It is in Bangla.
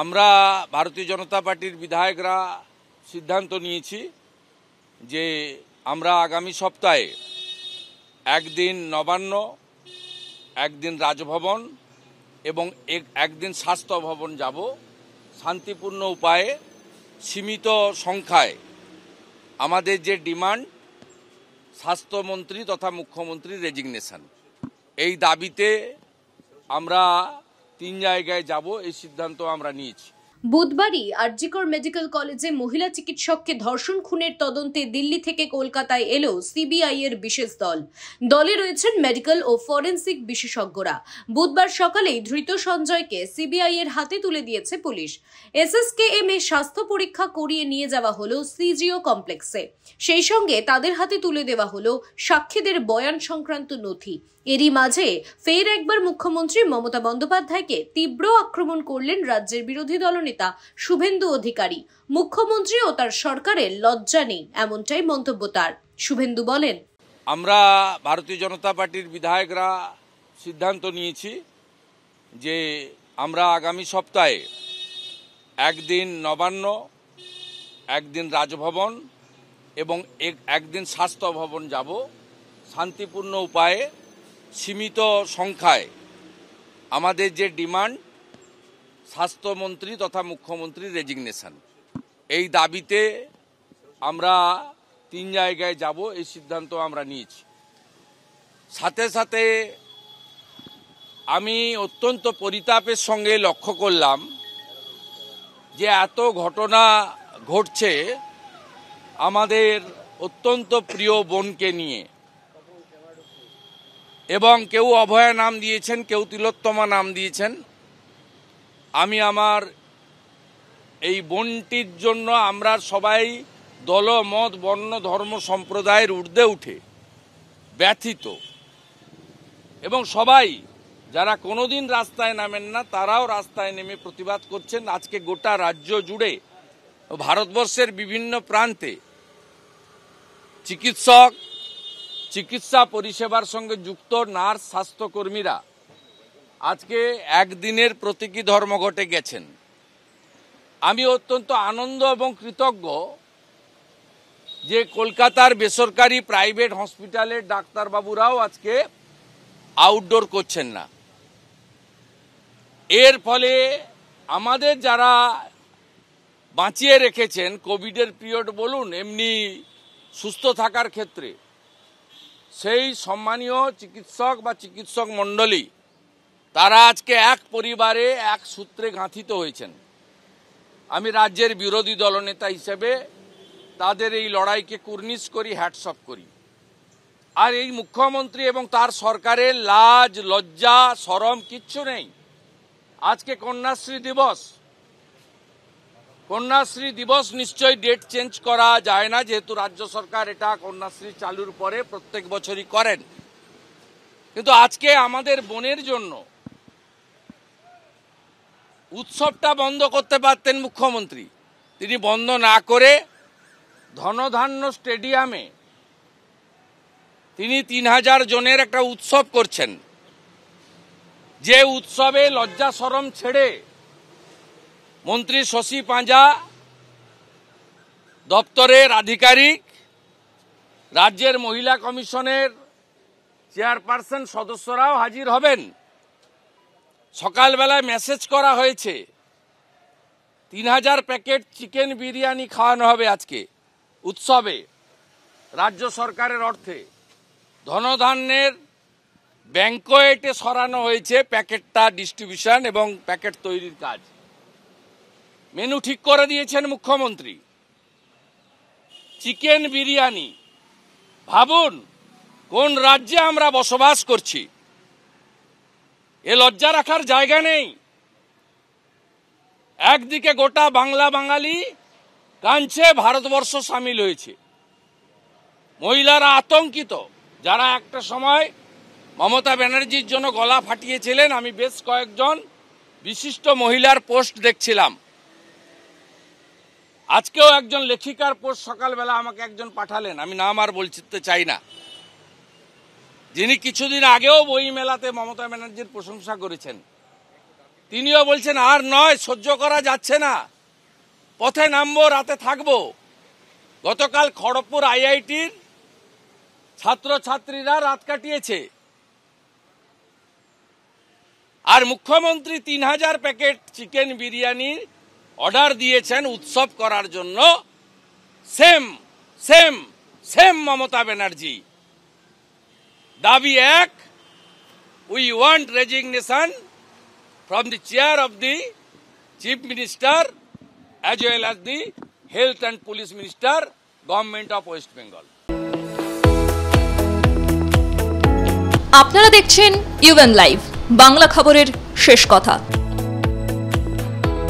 আমরা ভারতীয় জনতা পার্টির বিধায়করা সিদ্ধান্ত নিয়েছি যে আমরা আগামী সপ্তাহে একদিন নবান্ন, একদিন রাজভবন এবং একদিন স্বাস্থ্য ভবন যাব। শান্তিপূর্ণ উপায়ে সীমিত সংখ্যায় আমাদের যে ডিমান্ড, স্বাস্থ্যমন্ত্রী তথা মুখ্যমন্ত্রীর রেজিগনেশন, এই দাবিতে আমরা 3 জায়গায় যাব, এই সিদ্ধান্ত আমরা নিয়েছি। বুধবারই আরজিকর মেডিকেল কলেজে মহিলা চিকিৎসককে ধর্ষণ খুনের তদন্তে দিল্লি থেকে কলকাতায় এলো সিবিআই এর বিশেষ দল। দলে রয়েছেন মেডিকেল ও ফরেনসিক বিশেষজ্ঞরা। বুধবার সকালেই ধৃত সঞ্জয়কে সিবিআই এর হাতে তুলে দিয়েছে পুলিশ। এসএসকেএম এ স্বাস্থ্য পরীক্ষা করিয়ে নিয়ে যাওয়া হলো সিজিও কমপ্লেক্সে। সেই সঙ্গে তাদের হাতে তুলে দেওয়া হলো সাক্ষীদের বয়ান সংক্রান্ত নথি। এরই মাঝে ফের একবার মুখ্যমন্ত্রী মমতা বন্দ্যোপাধ্যায়কে তীব্র আক্রমণ করলেন রাজ্যের বিরোধী দলনেতা শুভেন্দু অধিকারী। মুখ্যমন্ত্রী ও তার সরকারের লজ্জা নেই, এমনটাই মন্তব্য তার। শুভেন্দু বলেন, আমরা ভারতীয় জনতা পার্টির বিধায়করা সিদ্ধান্ত নিয়েছি যে আমরা আগামী সপ্তাহে একদিন নবান্ন, একদিন রাজভবন এবং একদিন স্বাস্থ্য ভবন যাব। শান্তিপূর্ণ উপায়ে সীমিত সংখ্যায় আমাদের যে ডিমান্ড, স্বাস্থ্যমন্ত্রী তথা মুখ্যমন্ত্রীর রেজিগনেশন, এই দাবিতে আমরা 3 জায়গায় যাব, এই সিদ্ধান্ত আমরা নিয়েছি। সাথে সাথে আমি অত্যন্ত পরিতাপের সঙ্গে লক্ষ্য করলাম যে এত ঘটনা ঘটছে আমাদের অত্যন্ত প্রিয় বোনকে নিয়ে, এবং কেউ অভয়া নাম দিয়েছেন, কেউ তিলোত্তমা নাম দিয়েছেন। আমি আমার এই বোনটির জন্য আমরা সবাই দল, মত, বর্ণ, ধর্ম, সম্প্রদায়ের ঊর্ধ্বে উঠে ব্যথিত, এবং সবাই যারা কোনোদিন রাস্তায় নামেন না তারাও রাস্তায় নেমে প্রতিবাদ করছেন। আজকে গোটা রাজ্য জুড়ে, ভারতবর্ষের বিভিন্ন প্রান্তে চিকিৎসক, চিকিৎসা পরিষেবার সঙ্গে যুক্ত নার্স, স্বাস্থ্যকর্মীরা আজকে একদিনের প্রতীকী ধর্মঘটে গেছেন। আমি অত্যন্ত আনন্দ এবং কৃতজ্ঞ যে কলকাতার বেসরকারি প্রাইভেট হসপিটালের ডাক্তারবাবুরাও আজকে আউটডোর করছেন না। এর ফলে আমাদের যারা বাঁচিয়ে রেখেছেন কোভিডের পিরিয়ড বলুন, এমনি সুস্থ থাকার ক্ষেত্রে, সেই সম্মানীয় চিকিৎসক বা চিকিৎসক মণ্ডলী তারা আজকে এক পরিবারে এক সূত্রে গাঁথিত হয়েছেন। আমি রাজ্যের বিরোধী দলনেতা হিসেবে তাদের এই লড়াইকে কুর্নিশ করি, হ্যাটস অফ করি। আর এই মুখ্যমন্ত্রী এবং তার সরকারের লাজ, লজ্জা, শরম কিচ্ছু নেই। আজকে কন্যাশ্রী দিবস, কন্যাশ্রী দিবস নিশ্চয়ই ডেট চেঞ্জ করা যায় না, যেহেতু রাজ্য সরকার এটা কন্যাশ্রী চালুর পরে প্রত্যেক বছরই করেন। কিন্তু আজকে আমাদের বোনের জন্য উৎসবটা বন্ধ করতে পারতেন মুখ্যমন্ত্রী। তিনি বন্ধ না করে ধনধান্য স্টেডিয়ামে তিনি 3000 জনের একটা উৎসব করছেন, যে উৎসবে লজ্জা শরম ছেড়ে মন্ত্রী শশী পাঁজা, দপ্তরের আধিকারিক, রাজ্যের মহিলা কমিশনের চেয়ারপারসন সদস্যরাও হাজির হবেন। সকালবেলায় মেসেজ করা হয়েছে 3000 প্যাকেট চিকেন বিরিয়ানি খাওয়ানো হবে আজকে উৎসবে, রাজ্য সরকারের অর্থে। ধনধান্যের ব্যাংকোয়েটে সরানো হয়েছে প্যাকেটটা ডিস্ট্রিবিউশন এবং প্যাকেট তৈরির কাজ। মেনু ঠিক করে দিয়েছেন মুখ্যমন্ত্রী, চিকেন বিরিয়ানি। ভাবুন কোন রাজ্যে আমরা বসবাস করছি। এ লজ্জা রাখার জায়গা নেই। একদিকে গোটা বাংলা বাঙালি কাঁদছে, ভারতবর্ষ সামিল হয়েছে। মহিলারা আতঙ্কিত, যারা একটা সময় মমতা ব্যানার্জির জন্য গলা ফাটিয়েছিলেন। আমি বেশ কয়েকজন বিশিষ্ট মহিলার পোস্ট দেখছিলাম। আজকেও একজন লেখিকার পোস্ট সকালবেলা আমাকে একজন পাঠালেন, আমি নাম আর বলতে চাই না, যিনি কিছুদিন আগেও বই মেলাতে মমতা ব্যানার্জির প্রশংসা করেছেন। তিনিও বলছেন আর নয়, সহ্য করা যাচ্ছে না, পথে নামবো, রাতে থাকবো। গতকাল খড়গপুর আইআইটির ছাত্রছাত্রীরা রাত কাটিয়েছে। আর মুখ্যমন্ত্রী 3000 প্যাকেট চিকেন বিরিয়ানির অর্ডার দিয়েছেন উৎসব করার জন্য। Same same same Mamata Banerjee. দাবি এক, we want resignation from the chair of the Chief Minister as well as the Health and Police Minister, Government of West Bengal. আপনারা দেখছেন ইউএন লাইভ, বাংলা খবরের শেষ কথা।